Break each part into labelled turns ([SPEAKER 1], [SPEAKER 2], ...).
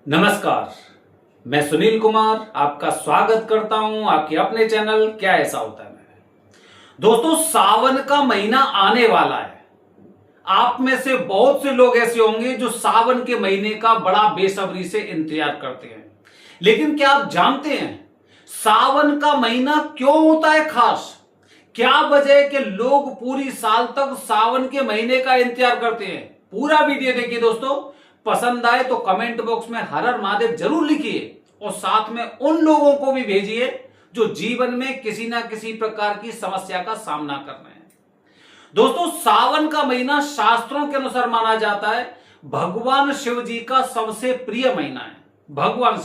[SPEAKER 1] नमस्कार। मैं सुनील कुमार आपका स्वागत करता हूं आपके अपने चैनल क्या ऐसा होता है में। दोस्तों, सावन का महीना आने वाला है। आप में से बहुत से लोग ऐसे होंगे जो सावन के महीने का बड़ा बेसब्री से इंतजार करते हैं। लेकिन क्या आप जानते हैं सावन का महीना क्यों होता है खास? क्या वजह है कि लोग पूरी साल तक सावन के महीने का इंतजार करते हैं? पूरा वीडियो देखिए दोस्तों। पसंद आए तो कमेंट बॉक्स में हर हर महादेव जरूर लिखिए और साथ में उन लोगों को भी भेजिए जो जीवन में किसी ना किसी प्रकार की समस्या का सामना कर रहे हैं। दोस्तों, सावन का महीना शास्त्रों के अनुसार माना जाता है भगवान शिव जी का सबसे प्रिय महीना है। भगवान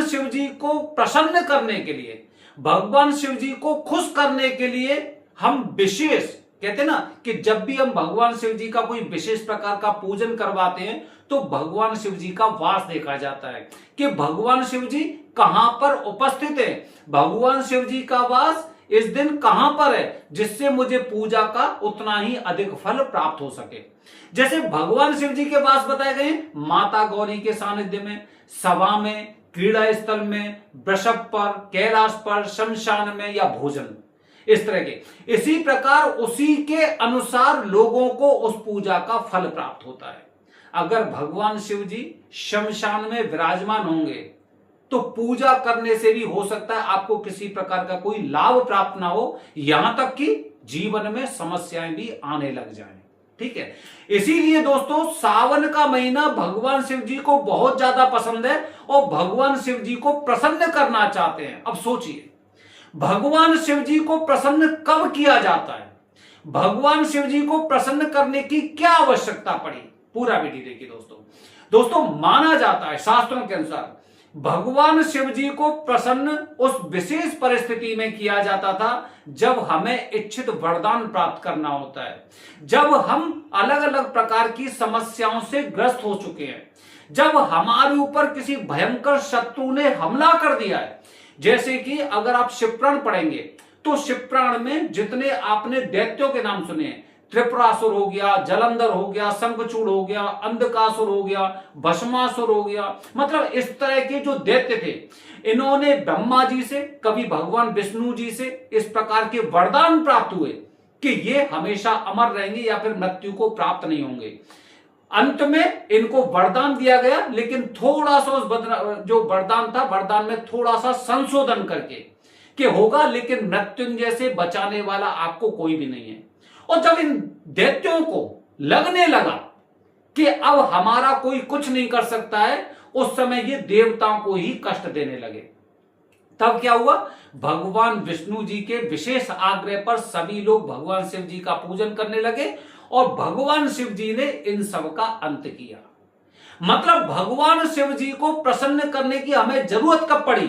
[SPEAKER 1] शिव जी को प्रसन्न करने के लिए, भगवान शिव जी को खुश करने के लिए हम विशेष कहते हैं ना कि जब भी हम भगवान शिव जी का कोई विशेष प्रकार का पूजन करवाते हैं तो भगवान शिव जी का वास देखा जाता है कि भगवान शिव जी कहां पर उपस्थित है, भगवान शिव जी का वास इस दिन कहां पर है, जिससे मुझे पूजा का उतना ही अधिक फल प्राप्त हो सके। जैसे भगवान शिव जी के वास बताए गए माता गौरी के सानिध्य में, सभा में, क्रीड़ा स्थल में, वृषभ पर, कैलाश पर, शमशान में या भोजन, इस तरह के। इसी प्रकार उसी के अनुसार लोगों को उस पूजा का फल प्राप्त होता है। अगर भगवान शिव जी शमशान में विराजमान होंगे तो पूजा करने से भी हो सकता है आपको किसी प्रकार का कोई लाभ प्राप्त ना हो, यहां तक कि जीवन में समस्याएं भी आने लग जाएं। ठीक है, इसीलिए दोस्तों सावन का महीना भगवान शिव जी को बहुत ज्यादा पसंद है और भगवान शिव जी को प्रसन्न करना चाहते हैं। अब सोचिए, भगवान शिव जी को प्रसन्न कब किया जाता है? भगवान शिव जी को प्रसन्न करने की क्या आवश्यकता पड़ी? पूरा वीडियो देखिए दोस्तों, माना जाता है शास्त्रों के अनुसार भगवान शिव जी को प्रसन्न उस विशेष परिस्थिति में किया जाता था जब हमें इच्छित वरदान प्राप्त करना होता है, जब हम अलग अलग प्रकार की समस्याओं से ग्रस्त हो चुके हैं, जब हमारे ऊपर किसी भयंकर शत्रु ने हमला कर दिया है। जैसे कि अगर आप शिवपुराण पढ़ेंगे तो शिवपुराण में जितने आपने दैत्यों के नाम सुने, त्रिपुरासुर हो गया, जलंधर हो गया, शंखचूड़ हो गया, अंधकासुर हो गया, भस्मासुर हो गया, मतलब इस तरह के जो दैत्य थे, इन्होंने ब्रह्मा जी से, कभी भगवान विष्णु जी से इस प्रकार के वरदान प्राप्त हुए कि ये हमेशा अमर रहेंगे या फिर मृत्यु को प्राप्त नहीं होंगे। अंत में इनको वरदान दिया गया, लेकिन थोड़ा सा उस जो वरदान था, वरदान में थोड़ा सा संशोधन करके कि होगा, लेकिन मृत्युंजय से बचाने वाला आपको कोई भी नहीं है। और जब इन दैत्यों को लगने लगा कि अब हमारा कोई कुछ नहीं कर सकता है, उस समय ये देवताओं को ही कष्ट देने लगे। तब क्या हुआ? भगवान विष्णु जी के विशेष आग्रह पर सभी लोग भगवान शिव जी का पूजन करने लगे और भगवान शिव जी ने इन सब का अंत किया। मतलब भगवान शिव जी को प्रसन्न करने की हमें जरूरत कब पड़ी?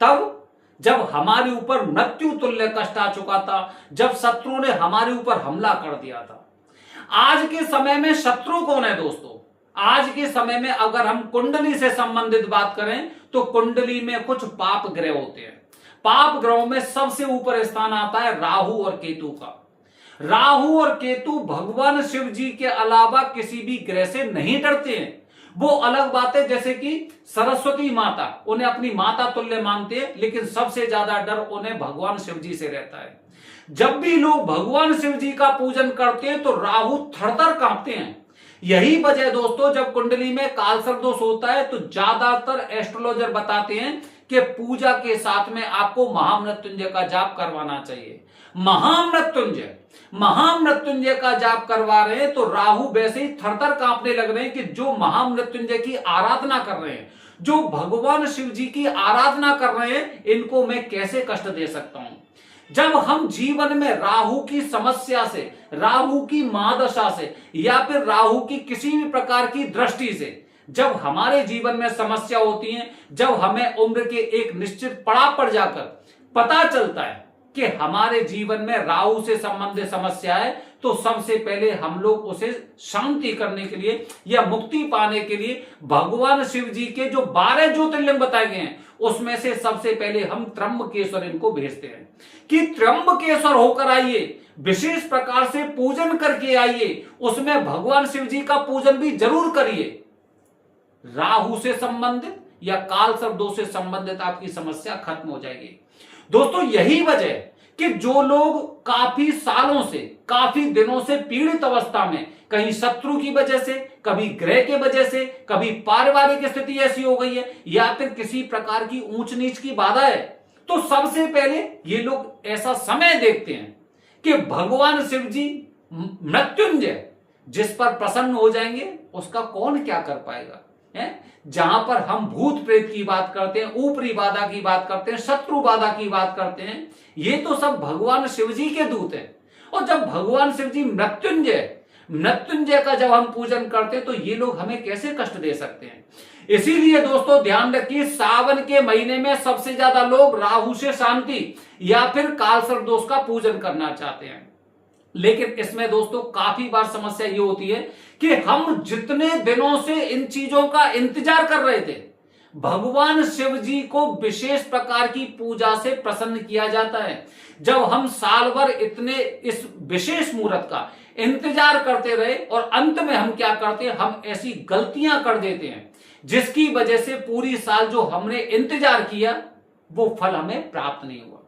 [SPEAKER 1] तब जब हमारे ऊपर मृत्यु तुल्य कष्ट आ चुका था, जब शत्रु ने हमारे ऊपर हमला कर दिया था। आज के समय में शत्रु कौन है दोस्तों? आज के समय में अगर हम कुंडली से संबंधित बात करें तो कुंडली में कुछ पाप ग्रह होते हैं। पाप ग्रहों में सबसे ऊपर स्थान आता है राहु और केतु का। राहु और केतु भगवान शिव जी के अलावा किसी भी ग्रह से नहीं डरते हैं। वो अलग बात है, जैसे कि सरस्वती माता, उन्हें अपनी माता तुल्य मानते हैं, लेकिन सबसे ज्यादा डर उन्हें भगवान शिव जी से रहता है। जब भी लोग भगवान शिव जी का पूजन करते हैं तो राहु थरथर कांपते हैं। यही वजह दोस्तों, जब कुंडली में कालसर्प दोष होता है तो ज्यादातर एस्ट्रोलॉजर बताते हैं कि पूजा के साथ में आपको महामृत्युंजय का जाप करवाना चाहिए। महामृत्युंजय का जाप करवा रहे हैं तो राहु वैसे ही थरथर कांपने लग रहे हैं कि जो महामृत्युंजय की आराधना कर रहे हैं, जो भगवान शिव जी की आराधना कर रहे हैं, इनको मैं कैसे कष्ट दे सकता हूं। जब हम जीवन में राहु की समस्या से, राहु की महादशा से या फिर राहु की किसी भी प्रकार की दृष्टि से जब हमारे जीवन में समस्या होती है, जब हमें उम्र के एक निश्चित पड़ाव पर जाकर पता चलता है कि हमारे जीवन में राहु से संबंधित समस्या है, तो सबसे पहले हम लोग उसे शांति करने के लिए या मुक्ति पाने के लिए भगवान शिव जी के जो 12 ज्योतिर्लिंग बताए गए हैं उसमें से सबसे पहले हम त्र्यंबकेश्वर इनको भेजते हैं कि त्र्यंबकेश्वर होकर आइए, विशेष प्रकार से पूजन करके आइए, उसमें भगवान शिव जी का पूजन भी जरूर करिए। राहु से संबंधित या काल सर्प दोष से संबंधित आपकी समस्या खत्म हो जाएगी। दोस्तों यही वजह कि जो लोग काफी सालों से, काफी दिनों से पीड़ित अवस्था में, कहीं शत्रु की वजह से, कभी ग्रह के वजह से, कभी पारिवारिक स्थिति ऐसी हो गई है या फिर किसी प्रकार की ऊंच नीच की बाधा है, तो सबसे पहले ये लोग ऐसा समय देखते हैं कि भगवान शिव जी मृत्युंजय जिस पर प्रसन्न हो जाएंगे उसका कौन क्या कर पाएगा है। जहां पर हम भूत प्रेत की बात करते हैं, ऊपरी बाधा की बात करते हैं, शत्रु बाधा की बात करते हैं, ये तो सब भगवान शिव जी के दूत हैं। और जब भगवान शिव जी मृत्युंजय का जब हम पूजन करते हैं तो ये लोग हमें कैसे कष्ट दे सकते हैं। इसीलिए दोस्तों ध्यान रखिए, सावन के महीने में सबसे ज्यादा लोग राहु से शांति या फिर काल सर्प दोष का पूजन करना चाहते हैं। लेकिन इसमें दोस्तों काफी बार समस्या ये होती है कि हम जितने दिनों से इन चीजों का इंतजार कर रहे थे, भगवान शिव जी को विशेष प्रकार की पूजा से प्रसन्न किया जाता है। जब हम साल भर इतने इस विशेष मुहूर्त का इंतजार करते रहे और अंत में हम क्या करते हैं, हम ऐसी गलतियां कर देते हैं जिसकी वजह से पूरी साल जो हमने इंतजार किया वो फल हमें प्राप्त नहीं हुआ।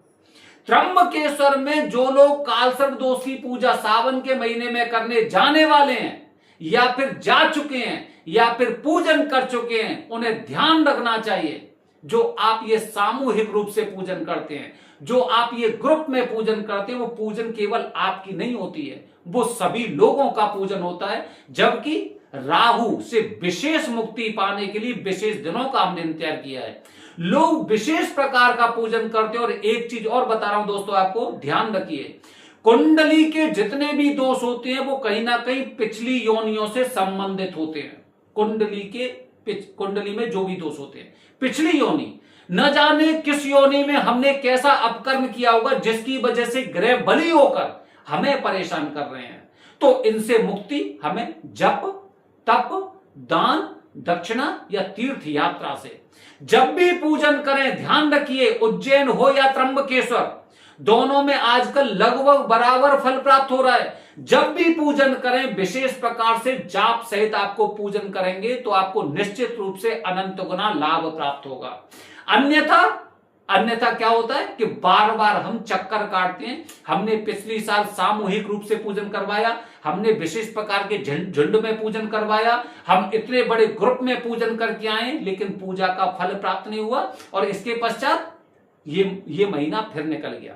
[SPEAKER 1] त्र्यंबकेश्वर में जो लोग कालसर्प दोष की पूजा सावन के महीने में करने जाने वाले हैं या फिर जा चुके हैं या फिर पूजन कर चुके हैं, उन्हें ध्यान रखना चाहिए जो आप ये सामूहिक रूप से पूजन करते हैं, जो आप ये ग्रुप में पूजन करते हैं, वो पूजन केवल आपकी नहीं होती है, वो सभी लोगों का पूजन होता है। जबकि राहु से विशेष मुक्ति पाने के लिए विशेष दिनों का हमने इंतजार किया है। लोग विशेष प्रकार का पूजन करते हैं। और एक चीज और बता रहा हूं दोस्तों, आपको ध्यान रखिए, कुंडली के जितने भी दोष होते हैं वो कहीं ना कहीं पिछली योनियों से संबंधित होते हैं। कुंडली में जो भी दोष होते हैं पिछली योनि, न जाने किस योनि में हमने कैसा अपकर्म किया होगा जिसकी वजह से ग्रह बली होकर हमें परेशान कर रहे हैं। तो इनसे मुक्ति हमें जप, तप, दान, दक्षिणा या तीर्थ यात्रा से, जब भी पूजन करें ध्यान रखिए, उज्जैन हो या त्र्यंबकेश्वर, दोनों में आजकल लगभग बराबर फल प्राप्त हो रहा है। जब भी पूजन करें विशेष प्रकार से जाप सहित आपको पूजन करेंगे तो आपको निश्चित रूप से अनंत गुना लाभ प्राप्त होगा। अन्यथा क्या होता है कि बार बार हम चक्कर काटते हैं। हमने पिछली साल सामूहिक रूप से पूजन करवाया, हमने विशेष प्रकार के झुंड में पूजन करवाया, हम इतने बड़े ग्रुप में पूजन करके आए, लेकिन पूजा का फल प्राप्त नहीं हुआ और इसके पश्चात ये महीना फिर निकल गया।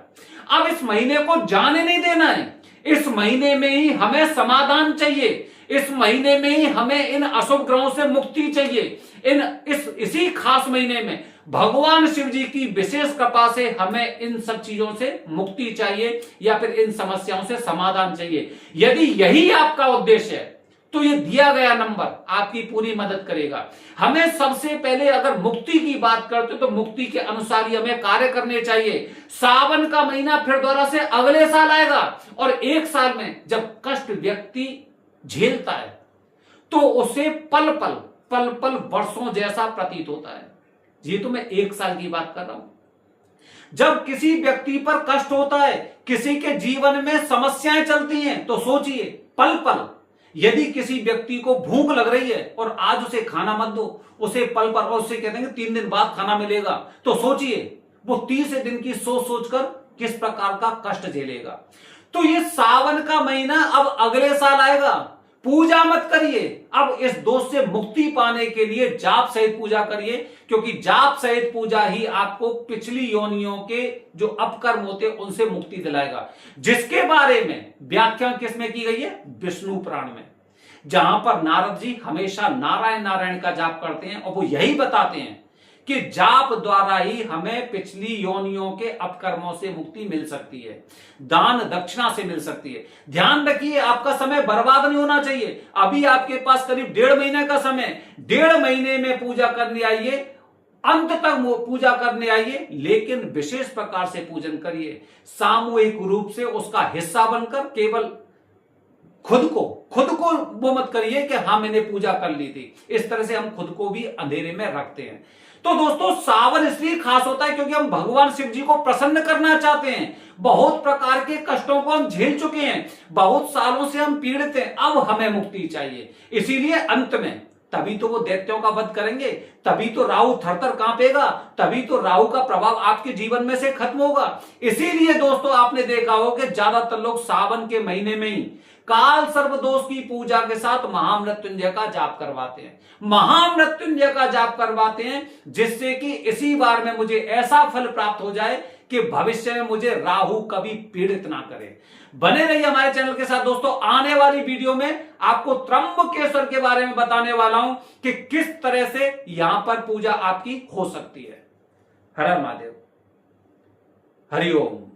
[SPEAKER 1] अब इस महीने को जाने नहीं देना है। इस महीने में ही हमें समाधान चाहिए, इस महीने में ही हमें इन अशुभ ग्रहों से मुक्ति चाहिए। इसी खास महीने में भगवान शिव जी की विशेष कृपा से हमें इन सब चीजों से मुक्ति चाहिए या फिर इन समस्याओं से समाधान चाहिए। यदि यही आपका उद्देश्य है तो ये दिया गया नंबर आपकी पूरी मदद करेगा। हमें सबसे पहले अगर मुक्ति की बात करते तो मुक्ति के अनुसार ही हमें कार्य करने चाहिए। सावन का महीना फिर दोबारा से अगले साल आएगा और एक साल में जब कष्ट व्यक्ति झेलता है तो उसे पल पल वर्षों जैसा प्रतीत होता है। ये तो मैं एक साल की बात कर रहा हूं। जब किसी व्यक्ति पर कष्ट होता है, किसी के जीवन में समस्याएं चलती हैं, तो सोचिए पल यदि किसी व्यक्ति को भूख लग रही है और आज उसे खाना मत दो, उसे पल और उसे कहते हैं 3 दिन बाद खाना मिलेगा, तो सोचिए वो 30 दिन की सोचकर किस प्रकार का कष्ट झेलेगा। तो ये सावन का महीना अब अगले साल आएगा, पूजा मत करिए। अब इस दोष से मुक्ति पाने के लिए जाप सहित पूजा करिए, क्योंकि जाप सहित पूजा ही आपको पिछली योनियों के जो अपकर्म होते हैं उनसे मुक्ति दिलाएगा, जिसके बारे में व्याख्या किसमें की गई है, विष्णु पुराण में, जहां पर नारद जी हमेशा नारायण का जाप करते हैं और वो यही बताते हैं कि जाप द्वारा ही हमें पिछली योनियों के अपकर्मों से मुक्ति मिल सकती है, दान दक्षिणा से मिल सकती है। ध्यान रखिए आपका समय बर्बाद नहीं होना चाहिए। अभी आपके पास करीब 1.5 महीने का समय, 1.5 महीने में पूजा करने आइए, अंत तक पूजा करने आइए, लेकिन विशेष प्रकार से पूजन करिए, सामूहिक रूप से उसका हिस्सा बनकर। केवल खुद को वो मत करिए कि हाँ मैंने पूजा कर ली थी। इस तरह से हम खुद को भी अंधेरे में रखते हैं। तो दोस्तों सावन इसलिए खास होता है क्योंकि हम भगवान शिव जी को प्रसन्न करना चाहते हैं। बहुत प्रकार के कष्टों को हम झेल चुके हैं, बहुत सालों से हम पीड़ित हैं, अब हमें मुक्ति चाहिए। इसीलिए अंत में तभी तो वो दैत्यों का वध करेंगे, तभी तो राहु थरथर कांपेगा, तभी तो राहु का प्रभाव आपके जीवन में से खत्म होगा। इसीलिए दोस्तों आपने देखा हो कि ज्यादातर लोग सावन के महीने में ही काल सर्वदोष की पूजा के साथ महामृत्युंजय का जाप करवाते हैं, महामृत्युंजय का जाप करवाते हैं, जिससे कि इसी बार में मुझे ऐसा फल प्राप्त हो जाए कि भविष्य में मुझे राहु कभी पीड़ित ना करे। बने रहिए हमारे चैनल के साथ दोस्तों। आने वाली वीडियो में आपको त्र्यंबकेश्वर के बारे में बताने वाला हूं कि किस तरह से यहां पर पूजा आपकी हो सकती है। हर हर महादेव, हरि ओम।